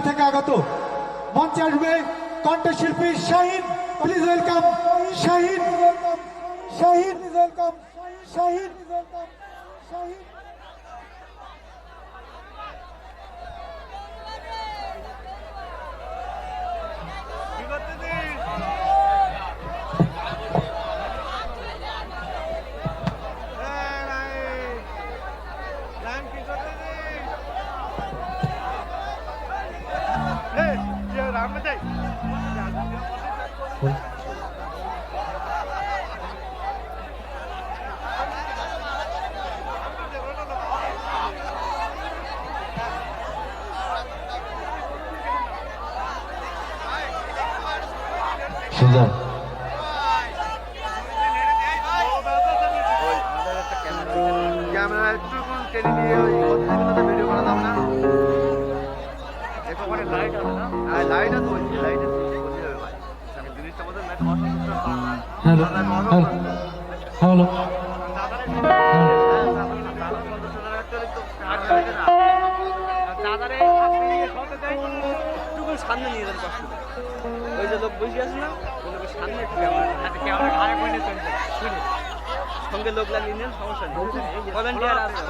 থেকে আগত মঞ্চে আসবে কণ্ঠশিল্পী Shahin. Please welcome Shahin. Shahin welcome Shahin. Shahin Sujon camera একটু টেনে নিয়ে ওই ভিডিও করে দাও না। দেখো ওখানে লাইট আছে না? হ্যাঁ লাইট আছে, বলছি লাইট আছে, বলছি হবে ভাই আমি জিনিসটা বলতে ম্যাচ অসুস্থ হ্যালো হ্যালো সামনে নিয়ে যান কষ্ট করে। ওই যে লোক বসে আছে না, ওই লোকের সামনে একটু ক্যামেরা ঘাড়ে পড়ে চলছে শুনে সঙ্গে লোক লাগিয়ে নেন, সমস্যা নেই। ভলেন্টিয়ার আছে।